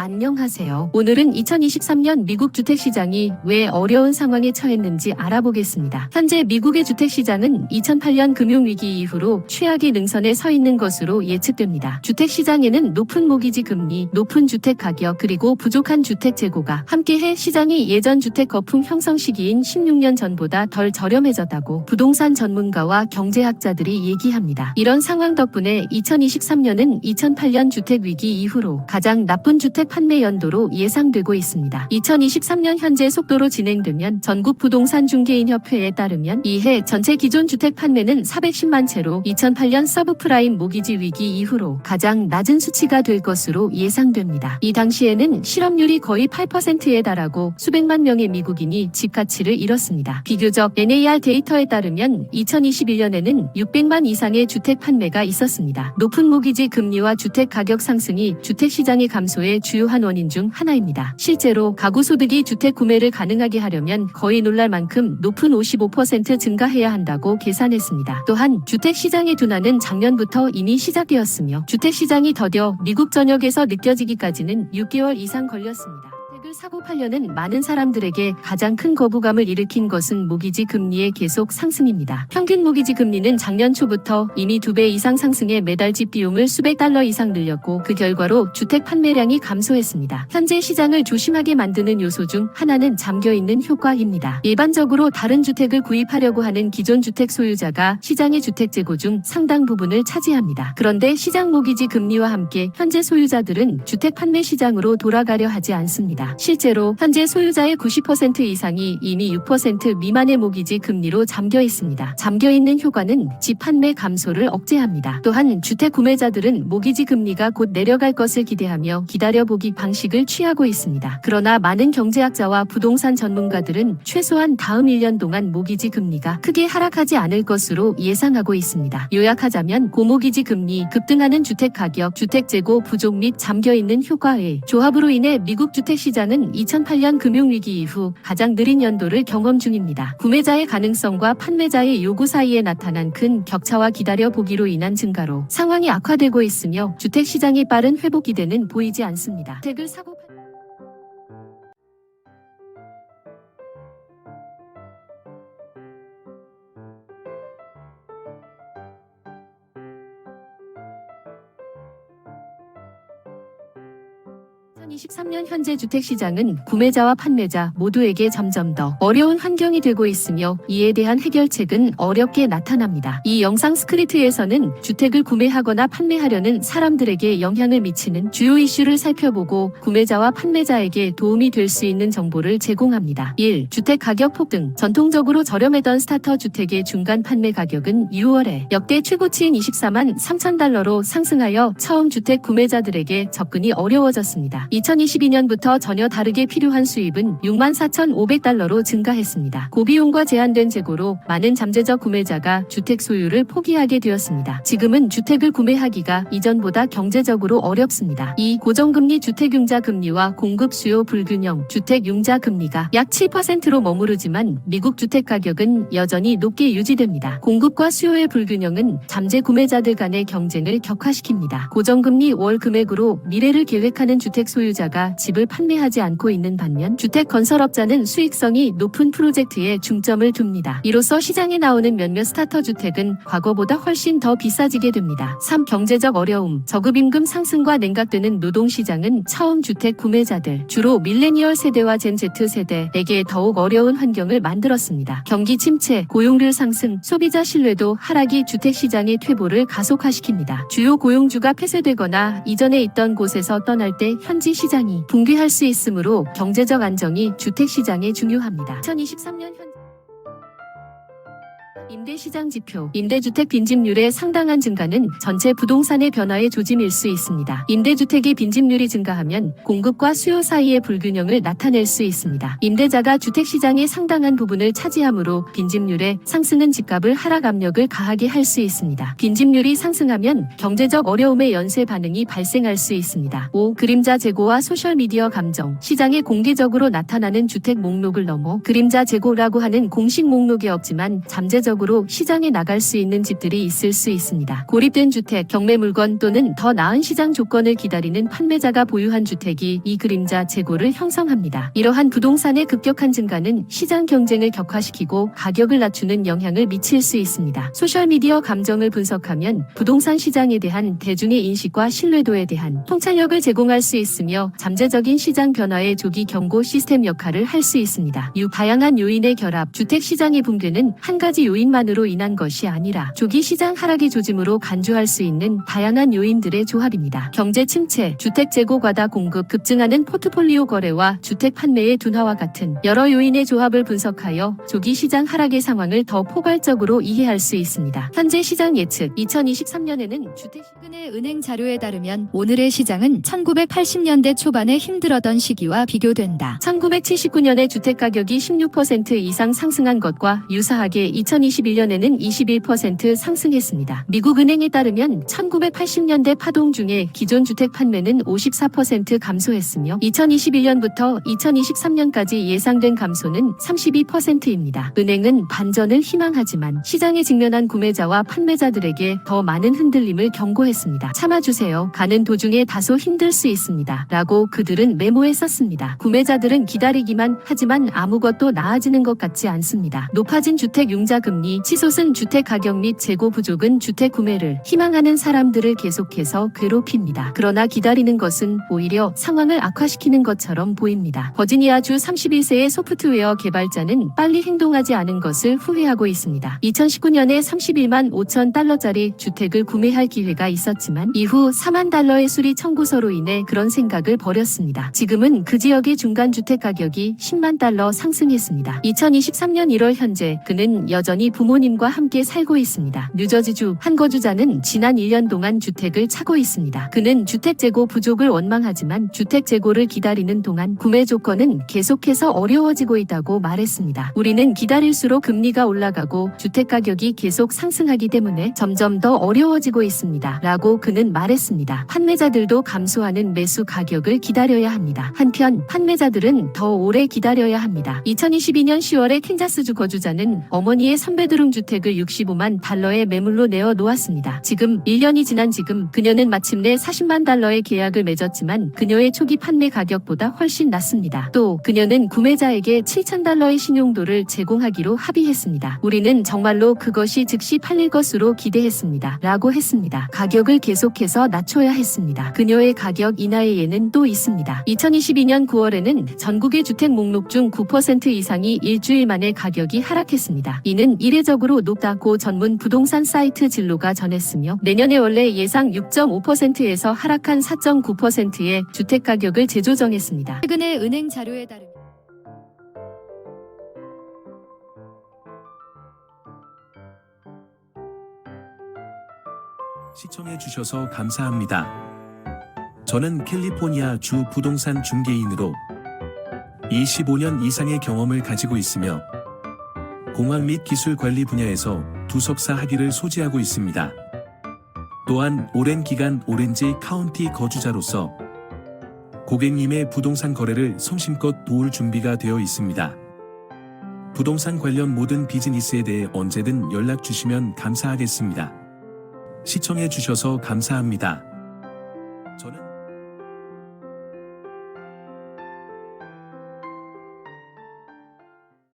안녕하세요. 오늘은 2023년 미국 주택시장이 왜 어려운 상황에 처했는지 알아보겠습니다. 현재 미국의 주택시장은 2008년 금융위기 이후로 최악의 능선에 서 있는 것으로 예측됩니다. 주택시장에는 높은 모기지 금리, 높은 주택가격, 그리고 부족한 주택 재고가 함께해 시장이 예전 주택 거품 형성 시기인 16년 전보다 덜 저렴해졌다고 부동산 전문가와 경제학자들이 얘기합니다. 이런 상황 덕분에 2023년은 2008년 주택위기 이후로 가장 나쁜 주택 판매 연도로 예상되고 있습니다. 2023년 현재 속도로 진행되면 전국 부동산 중개인 협회에 따르면 이해 전체 기존 주택 판매는 410만 채로 2008년 서브프라임 모기지 위기 이후로 가장 낮은 수치가 될 것으로 예상됩니다. 이 당시에는 실업률이 거의 8%에 달하고 수백만 명의 미국인이 집가치를 잃었습니다. 비교적 NAR 데이터에 따르면 2021년에는 600만 이상의 주택 판매가 있었습니다. 높은 모기지 금리와 주택 가격 상승이 주택 시장의 감소의 주요한 원인 중 하나입니다. 실제로 가구 소득이 주택 구매를 가능하게 하려면 거의 놀랄 만큼 높은 55% 증가해야 한다고 계산했습니다. 또한 주택 시장의 둔화는 작년부터 이미 시작되었으며 주택 시장이 더뎌 미국 전역에서 느껴지기까지는 6개월 이상 걸렸습니다. 주택을 사고 팔려는 많은 사람들에게 가장 큰 거부감을 일으킨 것은 모기지 금리의 계속 상승입니다. 평균 모기지 금리는 작년 초부터 이미 2배 이상 상승해 매달 집 비용을 수백 달러 이상 늘렸고 그 결과로 주택 판매량이 감소했습니다. 현재 시장을 조심하게 만드는 요소 중 하나는 잠겨있는 효과입니다. 일반적으로 다른 주택을 구입하려고 하는 기존 주택 소유자가 시장의 주택 재고 중 상당 부분을 차지합니다. 그런데 시장 모기지 금리와 함께 현재 소유자들은 주택 판매 시장으로 돌아가려 하지 않습니다. 실제로 현재 소유자의 90% 이상이 이미 6% 미만의 모기지 금리로 잠겨 있습니다. 잠겨 있는 효과는 집 판매 감소를 억제합니다. 또한 주택 구매자들은 모기지 금리가 곧 내려갈 것을 기대하며 기다려보기 방식을 취하고 있습니다. 그러나 많은 경제학자와 부동산 전문가들은 최소한 다음 1년 동안 모기지 금리가 크게 하락하지 않을 것으로 예상하고 있습니다. 요약하자면 고모기지 금리, 급등하는 주택 가격, 주택 재고 부족 및 잠겨 있는 효과의 조합으로 인해 미국 주택 시장은 2008년 금융위기 이후 가장 느린 연도를 경험 중입니다. 구매자의 가능성과 판매자의 요구 사이에 나타난 큰 격차와 기다려보기로 인한 증가로 상황이 악화되고 있으며 주택 시장의 빠른 회복 기대는 보이지 않습니다. 주택을 사고 2023년 현재 주택시장은 구매자와 판매자 모두에게 점점 더 어려운 환경이 되고 있으며 이에 대한 해결책은 어렵게 나타납니다. 이 영상 스크립트에서는 주택을 구매하거나 판매하려는 사람들에게 영향을 미치는 주요 이슈를 살펴보고 구매자와 판매자에게 도움이 될 수 있는 정보를 제공합니다. 1. 주택 가격 폭등. 전통적으로 저렴했던 스타터 주택의 중간 판매 가격은 6월에 역대 최고치인 24만 3천 달러로 상승하여 처음 주택 구매자들에게 접근이 어려워졌습니다. 2022년부터 전혀 다르게 필요한 수입은 6만 4,500달러로 증가했습니다. 고비용과 제한된 재고로 많은 잠재적 구매자가 주택 소유를 포기하게 되었습니다. 지금은 주택을 구매하기가 이전보다 경제적으로 어렵습니다. 2. 고정금리 주택융자 금리와 공급 수요 불균형. 주택융자 금리가 약 7%로 머무르지만 미국 주택 가격은 여전히 높게 유지됩니다. 공급과 수요의 불균형은 잠재 구매자들 간의 경쟁을 격화시킵니다. 고정금리 월 금액으로 미래를 계획하는 주택 소유자가 집을 판매하지 않고 있는 반면 주택 건설업자는 수익성이 높은 프로젝트에 중점을 둡니다. 이로써 시장에 나오는 몇몇 스타터 주택은 과거보다 훨씬 더 비싸지게 됩니다. 3. 경제적 어려움. 저급임금 상승과 냉각되는 노동시장은 처음 주택 구매자들, 주로 밀레니얼 세대와 젠 Z 세대에게 더욱 어려운 환경을 만들었습니다. 경기 침체, 고용률 상승, 소비자 신뢰도 하락이 주택시장의 퇴보를 가속화시킵니다. 주요 고용주가 폐쇄되거나 이전에 있던 곳에서 떠날 때 현지 시장이 붕괴할 수 있으므로 경제적 안정이 주택시장에 중요합니다. 2023년 현재 임대시장 지표. 임대주택 빈집률의 상당한 증가는 전체 부동산의 변화의 조짐일 수 있습니다. 임대주택의 빈집률이 증가하면 공급과 수요 사이의 불균형을 나타낼 수 있습니다. 임대자가 주택시장의 상당한 부분을 차지하므로 빈집률의 상승은 집값을 하락 압력을 가하게 할 수 있습니다. 빈집률이 상승하면 경제적 어려움의 연쇄 반응이 발생할 수 있습니다. 5. 그림자 재고와 소셜미디어 감정. 시장에 공개적으로 나타나는 주택 목록을 넘어 그림자 재고라고 하는 공식 목록이 없지만 잠재적 안정적으로 시장에 나갈 수 있는 집들이 있을 수 있습니다. 고립된 주택, 경매 물건 또는 더 나은 시장 조건을 기다리는 판매자가 보유한 주택이 이 그림자 재고를 형성합니다. 이러한 부동산의 급격한 증가는 시장 경쟁을 격화시키고 가격을 낮추는 영향을 미칠 수 있습니다. 소셜미디어 감정을 분석하면 부동산 시장에 대한 대중의 인식과 신뢰도에 대한 통찰력을 제공할 수 있으며 잠재적인 시장 변화의 조기 경고 시스템 역할을 할 수 있습니다. 다양한 요인의 결합, 주택 시장의 붕괴는 한 가지 요인만으로 인한 것이 아니라 조기 시장 하락의 조짐으로 간주할 수 있는 다양한 요인들의 조합입니다. 경제 침체, 주택 재고 과다 공급, 급증하는 포트폴리오 거래와 주택 판매의 둔화와 같은 여러 요인의 조합을 분석하여 조기 시장 하락의 상황을 더 포괄적으로 이해할 수 있습니다. 현재 시장 예측, 2023년에는 주택 최근의 은행 자료에 따르면 오늘의 시장은 1980년대 초반에 힘들었던 시기와 비교된다. 1979년에 주택 가격이 16% 이상 상승한 것과 유사하게 2021년에는 21% 상승했습니다. 미국 은행에 따르면 1980년대 파동 중에 기존 주택 판매는 54% 감소했으며 2021년부터 2023년까지 예상된 감소는 32%입니다. 은행은 반전을 희망하지만 시장에 직면한 구매자와 판매자들에게 더 많은 흔들림을 경고했습니다. 참아주세요. 가는 도중에 다소 힘들 수 있습니다. 라고 그들은 메모에 썼습니다. 구매자들은 기다리기만 하지만 아무것도 나아지는 것 같지 않습니다. 높아진 주택 융자 금리, 치솟은 주택 가격 및 재고 부족은 주택 구매를 희망하는 사람들을 계속해서 괴롭힙니다. 그러나 기다리는 것은 오히려 상황을 악화시키는 것처럼 보입니다. 버지니아주 31세의 소프트웨어 개발자는 빨리 행동하지 않은 것을 후회하고 있습니다. 2019년에 31만 5천 달러짜리 주택을 구매할 기회가 있었지만 이후 4만 달러의 수리 청구서로 인해 그런 생각을 버렸습니다. 지금은 그 지역의 중간 주택 가격이 10만 달러 상승했습니다. 2023년 1월 현재 그는 여전히 부모님과 함께 살고 있습니다. 뉴저지주 한 거주자는 지난 1년 동안 주택을 차고 있습니다. 그는 주택 재고 부족을 원망하지만 주택 재고를 기다리는 동안 구매 조건은 계속해서 어려워지고 있다고 말했습니다. 우리는 기다릴수록 금리가 올라가고 주택 가격이 계속 상승하기 때문에 점점 더 어려워지고 있습니다. 라고 그는 말했습니다. 판매자들도 감소하는 매수 가격을 기다려야 합니다. 한편 판매자들은 더 오래 기다려야 합니다. 2022년 10월에 캔자스주 거주자는 어머니의 선베드룸 주택을 65만 달러의 매물로 내어 놓았습니다. 지금 1년이 지난 지금 그녀는 마침내 40만 달러의 계약을 맺었지만 그녀의 초기 판매 가격보다 훨씬 낮습니다. 또 그녀는 구매자에게 7천 달러의 신용도를 제공하기로 합의했습니다. 우리는 정말로 그것이 즉시 팔릴 것으로 기대했습니다. 라고 했습니다. 가격을 계속해서 낮춰야 했습니다. 그녀의 가격 인하의 예는 또 있습니다. 2022년 9월에는 전국의 주택 목록 중 9% 이상이 일주일 만에 가격이 하락했습니다. 이는 이례적으로 높다고 전문 부동산 사이트 진로가 전했으며 내년에 원래 예상 6.5%에서 하락한 4.9%의 주택 가격을 재조정했습니다. 최근의 은행 자료에 따르면 시청해주셔서 감사합니다. 저는 캘리포니아 주 부동산 중개인으로 25년 이상의 경험을 가지고 있으며 공학 및 기술 관리 분야에서 두 석사 학위를 소지하고 있습니다. 또한 오랜 기간 오렌지 카운티 거주자로서 고객님의 부동산 거래를 성심껏 도울 준비가 되어 있습니다. 부동산 관련 모든 비즈니스에 대해 언제든 연락 주시면 감사하겠습니다. 시청해 주셔서 감사합니다.